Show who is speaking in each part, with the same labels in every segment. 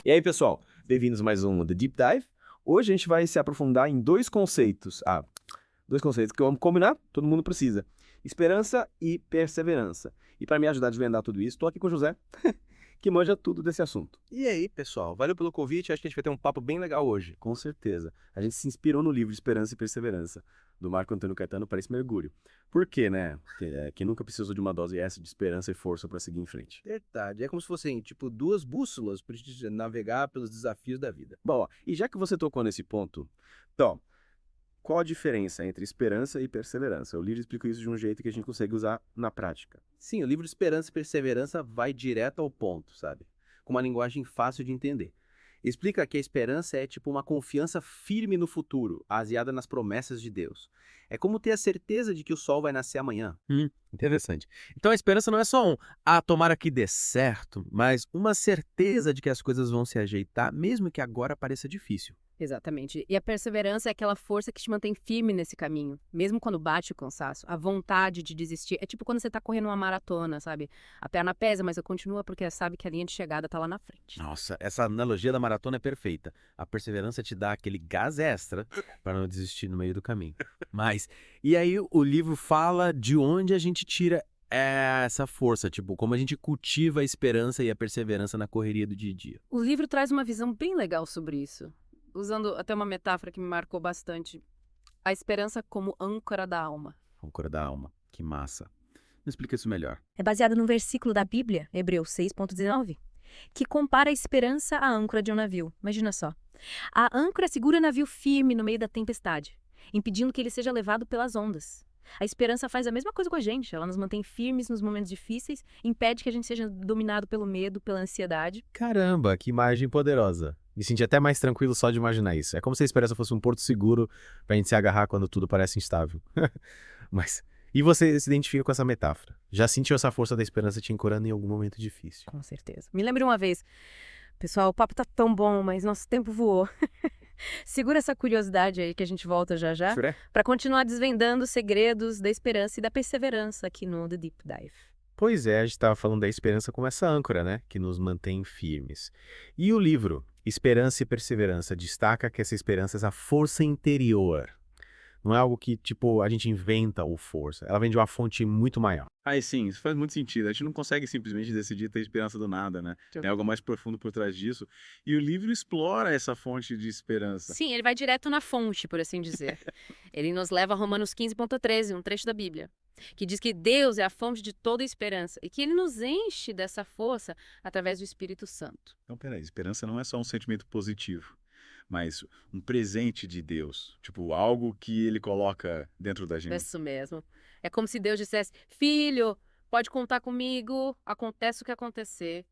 Speaker 1: E aí, pessoal, bem-vindos a mais um The Deep Dive. Hoje a gente vai se aprofundar em dois conceitos. Dois conceitos que vamos combinar, todo mundo precisa. Esperança e perseverança. E para me ajudar a desvendar tudo isso, estou aqui com o José, que manja tudo desse assunto.
Speaker 2: E aí, pessoal, valeu pelo convite, acho que a gente vai ter um papo bem legal hoje.
Speaker 1: Com certeza. A gente se inspirou no livro Esperança e Perseverança, do Marco Antônio Caetano para esse mergulho. Por quê, né? Quem nunca precisou de uma dose essa de esperança e força para seguir em frente.
Speaker 2: Verdade, é como se fossem, tipo, duas bússolas pra gente navegar pelos desafios da vida.
Speaker 1: Bom, ó, e já que você tocou nesse ponto, então, qual a diferença entre esperança e perseverança? O livro explica isso de um jeito que a gente consegue usar na prática.
Speaker 2: Sim, o livro Esperança e Perseverança vai direto ao ponto, sabe? Com uma linguagem fácil de entender. Explica que a esperança é tipo uma confiança firme no futuro, baseada nas promessas de Deus. É como ter a certeza de que o sol vai nascer amanhã.
Speaker 3: Interessante. Então a esperança não é só tomara que dê certo, mas uma certeza de que as coisas vão se ajeitar, mesmo que agora pareça difícil.
Speaker 4: Exatamente. E a perseverança é aquela força que te mantém firme nesse caminho, mesmo quando bate o cansaço. A vontade de desistir. É tipo quando você tá correndo uma maratona, sabe? A perna pesa, mas continua porque sabe que a linha de chegada tá lá na frente.
Speaker 3: Nossa, essa analogia da maratona é perfeita. A perseverança te dá aquele gás extra para não desistir no meio do caminho. Mas, e aí o livro fala de onde a gente tira essa força, tipo, como a gente cultiva a esperança e a perseverança na correria do dia a dia.
Speaker 4: O livro traz uma visão bem legal sobre isso, usando até uma metáfora que me marcou bastante. A esperança como âncora da alma.
Speaker 3: Âncora da alma, que massa. Me explica isso melhor.
Speaker 5: É baseado num versículo da Bíblia, Hebreus 6,19, que compara a esperança à âncora de um navio. Imagina só. A âncora segura o navio firme no meio da tempestade, impedindo que ele seja levado pelas ondas. A esperança faz a mesma coisa com a gente. Ela nos mantém firmes nos momentos difíceis, impede que a gente seja dominado pelo medo, pela ansiedade.
Speaker 3: Caramba, que imagem poderosa. Me senti até mais tranquilo só de imaginar isso. É como se a esperança fosse um porto seguro pra gente se agarrar quando tudo parece instável. Mas, e você se identifica com essa metáfora? Já sentiu essa força da esperança te ancorando em algum momento difícil?
Speaker 4: Com certeza. Me lembro uma vez, pessoal, o papo tá tão bom, mas nosso tempo voou. Segura essa curiosidade aí que a gente volta já já,
Speaker 1: Suré?
Speaker 4: para continuar desvendando os segredos da esperança e da perseverança aqui no The Deep Dive.
Speaker 3: Pois é, a gente estava falando da esperança como essa âncora, né? Que nos mantém firmes. E o livro, Esperança e Perseverança, destaca que essa esperança é essa força interior. Não é algo que, tipo, a gente inventa ou força. Ela vem de uma fonte muito maior.
Speaker 6: Sim, isso faz muito sentido. A gente não consegue simplesmente decidir ter esperança do nada, né? Tem algo mais profundo por trás disso. E o livro explora essa fonte de esperança.
Speaker 4: Sim, ele vai direto na fonte, por assim dizer. Ele nos leva a Romanos 15,13, um trecho da Bíblia, que diz que Deus é a fonte de toda esperança e que ele nos enche dessa força através do Espírito Santo.
Speaker 6: Então, peraí, esperança não é só um sentimento positivo, mas um presente de Deus. Tipo, algo que ele coloca dentro da
Speaker 4: É
Speaker 6: gente.
Speaker 4: isso mesmo. É como se Deus dissesse: filho, pode contar comigo, acontece o que acontecer.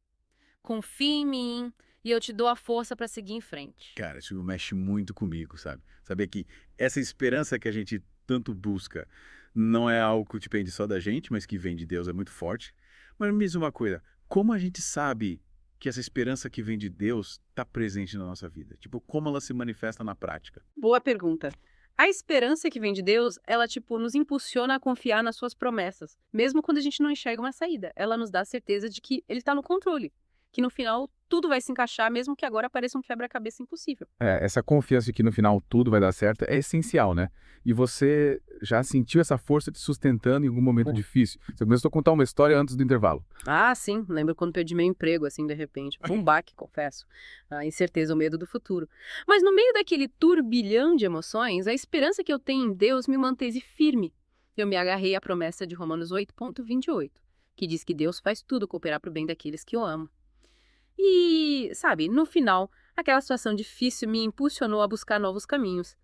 Speaker 4: Confia em mim e eu te dou a força para seguir em frente.
Speaker 6: Cara, isso mexe muito comigo, sabe? Saber que essa esperança que a gente tanto busca não é algo que depende só da gente, mas que vem de Deus, é muito forte. Mas me diz uma coisa, como a gente sabe que essa esperança que vem de Deus está presente na nossa vida? Tipo, como ela se manifesta na prática?
Speaker 4: Boa pergunta. A esperança que vem de Deus, ela, nos impulsiona a confiar nas suas promessas. Mesmo quando a gente não enxerga uma saída. Ela nos dá a certeza de que ele está no controle. Que no final tudo vai se encaixar, mesmo que agora pareça um quebra-cabeça impossível.
Speaker 7: Essa confiança de que no final tudo vai dar certo é essencial, né? E você já sentiu essa força te sustentando em algum momento difícil? Você começou a contar uma história antes do intervalo.
Speaker 4: Ah, sim. Lembro quando perdi meu emprego, assim, de repente. Foi um baque, confesso. A incerteza, o medo do futuro. Mas no meio daquele turbilhão de emoções, a esperança que eu tenho em Deus me manteve firme. Eu me agarrei à promessa de Romanos 8,28, que diz que Deus faz tudo cooperar para o bem daqueles que o amam. E, sabe, no final, aquela situação difícil me impulsionou a buscar novos caminhos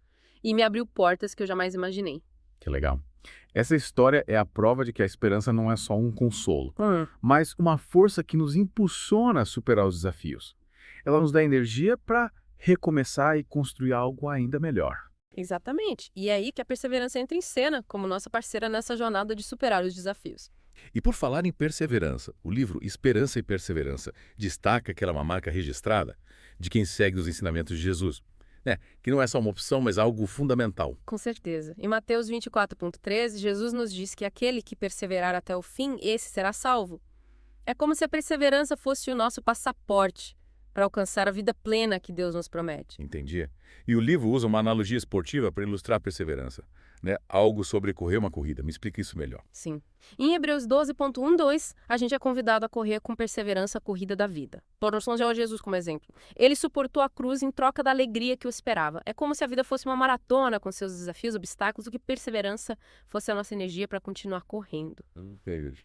Speaker 4: e me abriu portas que eu jamais imaginei.
Speaker 7: Que legal. Essa história é a prova de que a esperança não é só um consolo, mas uma força que nos impulsiona a superar os desafios. Ela nos dá energia para recomeçar e construir algo ainda melhor.
Speaker 4: Exatamente. E é aí que a perseverança entra em cena como nossa parceira nessa jornada de superar os desafios.
Speaker 8: E por falar em perseverança, o livro Esperança e Perseverança destaca que ela é uma marca registrada de quem segue os ensinamentos de Jesus. Que não é só uma opção, mas algo fundamental.
Speaker 4: Com certeza. Em Mateus 24,13, Jesus nos diz que aquele que perseverar até o fim, esse será salvo. É como se a perseverança fosse o nosso passaporte, para alcançar a vida plena que Deus nos promete.
Speaker 8: Entendi. E o livro usa uma analogia esportiva para ilustrar a perseverança, né? Algo sobre correr uma corrida. Me explica isso melhor.
Speaker 4: Sim. Em Hebreus 12.1-2, a gente é convidado a correr com perseverança a corrida da vida. Tornamos já Jesus como exemplo. Ele suportou a cruz em troca da alegria que o esperava. É como se a vida fosse uma maratona com seus desafios, obstáculos, o que perseverança fosse a nossa energia para continuar correndo.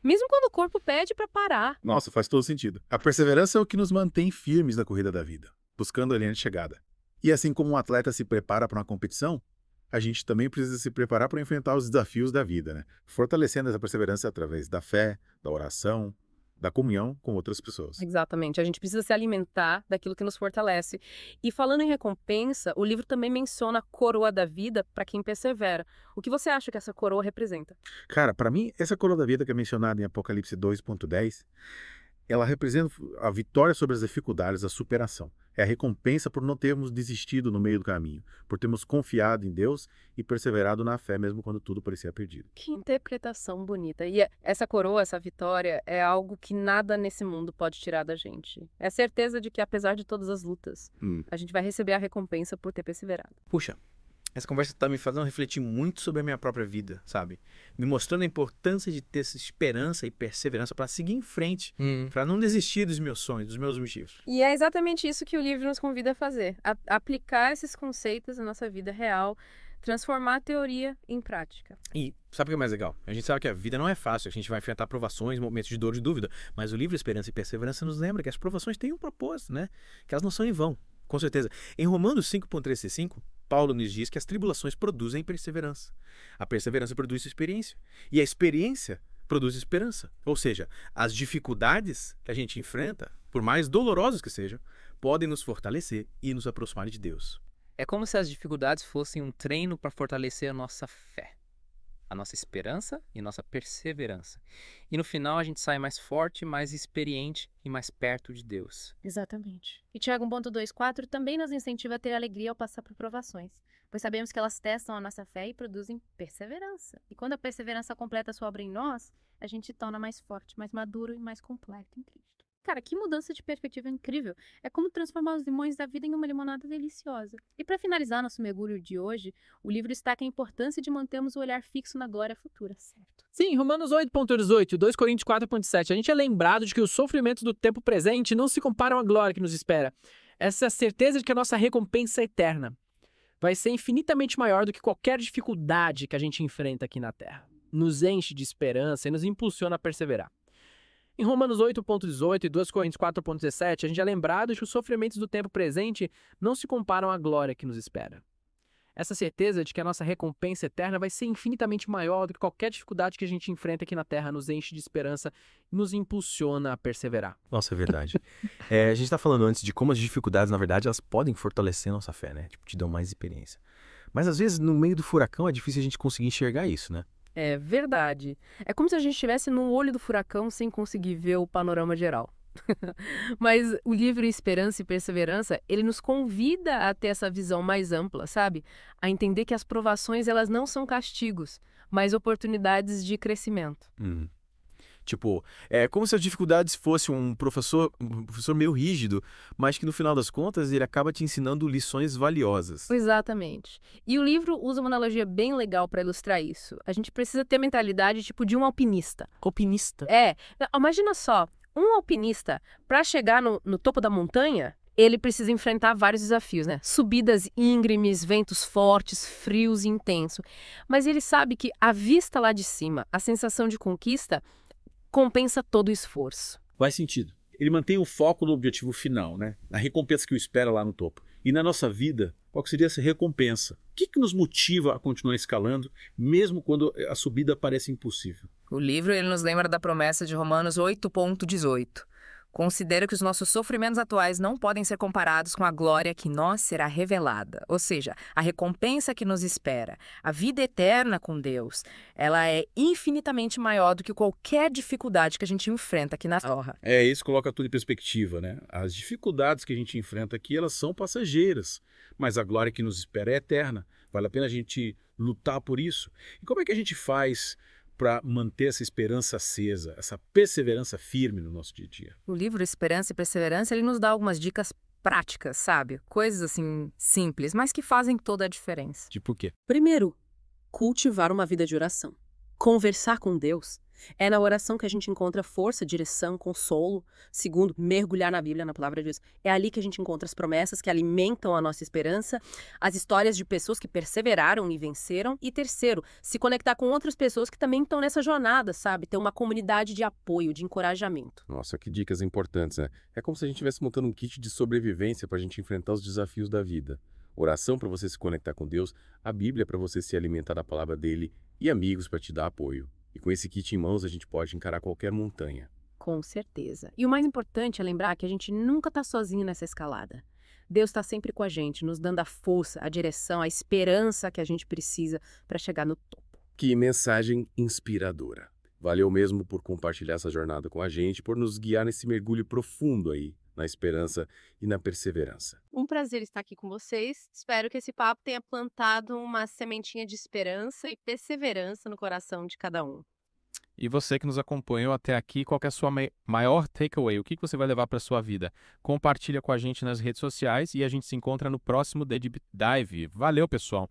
Speaker 4: Mesmo quando o corpo pede para parar.
Speaker 6: Nossa, faz todo sentido. A perseverança é o que nos mantém firmes na corrida da vida, buscando a linha de chegada. E assim como um atleta se prepara para uma competição, a gente também precisa se preparar para enfrentar os desafios da vida, né? Fortalecendo essa perseverança através da fé, da oração, da comunhão com outras pessoas.
Speaker 4: Exatamente. A gente precisa se alimentar daquilo que nos fortalece. E falando em recompensa, o livro também menciona a coroa da vida para quem persevera. O que você acha que essa coroa representa?
Speaker 6: Cara, para mim, essa coroa da vida que é mencionada em Apocalipse 2.10, ela representa a vitória sobre as dificuldades, a superação. É a recompensa por não termos desistido no meio do caminho, por termos confiado em Deus e perseverado na fé mesmo quando tudo parecia perdido.
Speaker 4: Que interpretação bonita. E essa coroa, essa vitória, é algo que nada nesse mundo pode tirar da gente. É a certeza de que, apesar de todas as lutas, a gente vai receber a recompensa por ter perseverado.
Speaker 1: Puxa, essa conversa tá me fazendo refletir muito sobre a minha própria vida, sabe? Me mostrando a importância de ter essa esperança e perseverança para seguir em frente, para não desistir dos meus sonhos, dos meus objetivos.
Speaker 4: E é exatamente isso que o livro nos convida a fazer. Aplicar esses conceitos na nossa vida real, transformar a teoria em prática.
Speaker 1: E sabe o que é mais legal? A gente sabe que a vida não é fácil, a gente vai enfrentar provações, momentos de dor e dúvida, mas o livro Esperança e Perseverança nos lembra que as provações têm um propósito, né? Que elas não são em vão, com certeza. Em Romanos 5.3-5, Paulo nos diz que as tribulações produzem perseverança. A perseverança produz experiência. E a experiência produz esperança. Ou seja, as dificuldades que a gente enfrenta, por mais dolorosas que sejam, podem nos fortalecer e nos aproximar de Deus.
Speaker 9: É como se as dificuldades fossem um treino para fortalecer a nossa fé, a nossa esperança e nossa perseverança. E no final a gente sai mais forte, mais experiente e mais perto de Deus.
Speaker 5: Exatamente. E Tiago 1.2.4 também nos incentiva a ter alegria ao passar por provações, pois sabemos que elas testam a nossa fé e produzem perseverança. E quando a perseverança completa a sua obra em nós, a gente se torna mais forte, mais maduro e mais completo em Cristo. Cara, que mudança de perspectiva incrível. É como transformar os limões da vida em uma limonada deliciosa. E para finalizar nosso mergulho de hoje, o livro destaca a importância de mantermos o olhar fixo na glória futura, certo?
Speaker 10: Sim, Romanos 8.18 e 2 Coríntios 4.7, a gente é lembrado de que os sofrimentos do tempo presente não se comparam à glória que nos espera. Essa é a certeza de que a nossa recompensa é eterna. Vai ser infinitamente maior do que qualquer dificuldade que a gente enfrenta aqui na Terra. Nos enche de esperança e nos impulsiona a perseverar. Em Romanos 8.18 e 2 Coríntios 4.17, a gente é lembrado de que os sofrimentos do tempo presente não se comparam à glória que nos espera. Essa certeza de que a nossa recompensa eterna vai ser infinitamente maior do que qualquer dificuldade que a gente enfrenta aqui na Terra nos enche de esperança e nos impulsiona a perseverar.
Speaker 1: Nossa, é verdade. A gente tá falando antes de como as dificuldades, na verdade, elas podem fortalecer a nossa fé, né? Tipo, te dão mais experiência. Mas às vezes, no meio do furacão, é difícil a gente conseguir enxergar isso, né?
Speaker 4: É verdade. É como se a gente estivesse no olho do furacão sem conseguir ver o panorama geral. Mas o livro Esperança e Perseverança, ele nos convida a ter essa visão mais ampla, sabe? A entender que as provações, elas não são castigos, mas oportunidades de crescimento.
Speaker 1: Tipo, é como se as dificuldades fossem um professor meio rígido, mas que no final das contas ele acaba te ensinando lições valiosas.
Speaker 4: Exatamente. E o livro usa uma analogia bem legal para ilustrar isso. A gente precisa ter a mentalidade tipo de um alpinista.
Speaker 10: Alpinista?
Speaker 4: Imagina só, um alpinista, para chegar no topo da montanha, ele precisa enfrentar vários desafios, né? Subidas íngremes, ventos fortes, frios e intensos. Mas ele sabe que a vista lá de cima, a sensação de conquista, compensa todo o esforço.
Speaker 6: Faz sentido. Ele mantém o foco no objetivo final, né? Na recompensa que o espera lá no topo. E na nossa vida, qual seria essa recompensa? O que nos motiva a continuar escalando, mesmo quando a subida parece impossível?
Speaker 11: O livro ele nos lembra da promessa de Romanos 8.18. Considero que os nossos sofrimentos atuais não podem ser comparados com a glória que nós será revelada. Ou seja, a recompensa que nos espera, a vida eterna com Deus, ela é infinitamente maior do que qualquer dificuldade que a gente enfrenta aqui na Terra.
Speaker 6: Isso coloca tudo em perspectiva, né? As dificuldades que a gente enfrenta aqui, elas são passageiras, mas a glória que nos espera é eterna. Vale a pena a gente lutar por isso. E como é que a gente faz para manter essa esperança acesa, essa perseverança firme no nosso dia a dia?
Speaker 11: O livro Esperança e Perseverança, ele nos dá algumas dicas práticas, sabe? Coisas assim simples, mas que fazem toda a diferença.
Speaker 3: Tipo o quê?
Speaker 4: Primeiro, cultivar uma vida de oração. Conversar com Deus. É na oração que a gente encontra força, direção, consolo. Segundo, mergulhar na Bíblia, na palavra de Deus. É ali que a gente encontra as promessas que alimentam a nossa esperança, as histórias de pessoas que perseveraram e venceram. E terceiro, se conectar com outras pessoas que também estão nessa jornada, sabe? Ter uma comunidade de apoio, de encorajamento.
Speaker 8: Nossa, que dicas importantes, né? É como se a gente estivesse montando um kit de sobrevivência para a gente enfrentar os desafios da vida. Oração para você se conectar com Deus, a Bíblia para você se alimentar da palavra dele e amigos para te dar apoio. E com esse kit em mãos a gente pode encarar qualquer montanha.
Speaker 4: Com certeza. E o mais importante é lembrar que a gente nunca está sozinho nessa escalada. Deus está sempre com a gente, nos dando a força, a direção, a esperança que a gente precisa para chegar no topo.
Speaker 8: Que mensagem inspiradora. Valeu mesmo por compartilhar essa jornada com a gente, por nos guiar nesse mergulho profundo aí, na esperança e na perseverança.
Speaker 4: Um prazer estar aqui com vocês. Espero que esse papo tenha plantado uma sementinha de esperança e perseverança no coração de cada um.
Speaker 10: E você que nos acompanhou até aqui, qual que é a sua maior takeaway? O que você vai levar para a sua vida? Compartilha com a gente nas redes sociais e a gente se encontra no próximo The Deep Dive. Valeu, pessoal!